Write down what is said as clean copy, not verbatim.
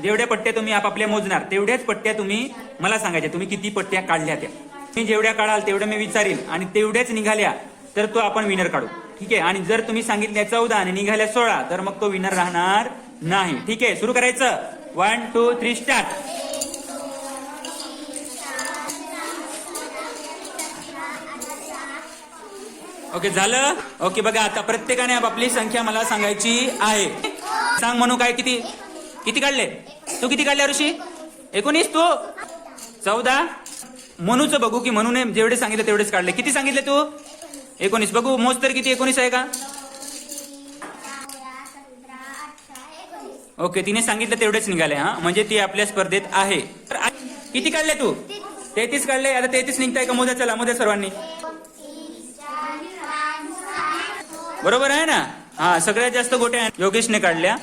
जेवढ्या पट्ट्या तुम्ही आपापल्या मोजणार तेवढ्याच पट्ट्या तुम्ही मला सांगायच्या, तुम्ही किती पट्ट्या काढल्या त्या. तुम्ही जेवढ्या काढाल तेवढ्या मी विचारील आणि तेवढ्याच निघाल्या तर तो आपण विनर काढू. ठीक आहे. आणि जर तुम्ही सांगितल्या 14 आणि निघाल्या 16 तर मग तो विनर राहणार नाही. ठीक आहे. सुरू करायचं. 1 2 3 स्टार्ट. ओके झालं. ओके बघा आता प्रत्येकाने आपापली संख्या मला सांगायची आहे. सांग म्हणू काय किती किती काढले? तू किती काढले ऋषी? 19. तू 14. मनूचं बघू की मनूने जेवढे सांगितले तेवढेच काढले. किती सांगितले तू? 19. बघू मोज तर किती 19 आहे का? ओके तिने सांगितलं तेवढेच निघाले. हा म्हणजे ती आपल्या स्पर्धेत आहे. किती काढले तू? 33 काढले. आता 33 निघताय का? मोजा चला मोजा सर्वांनी. बरोबर आहे ना? हा सगळ्यात जास्त गोट्या योगेशने काढल्या.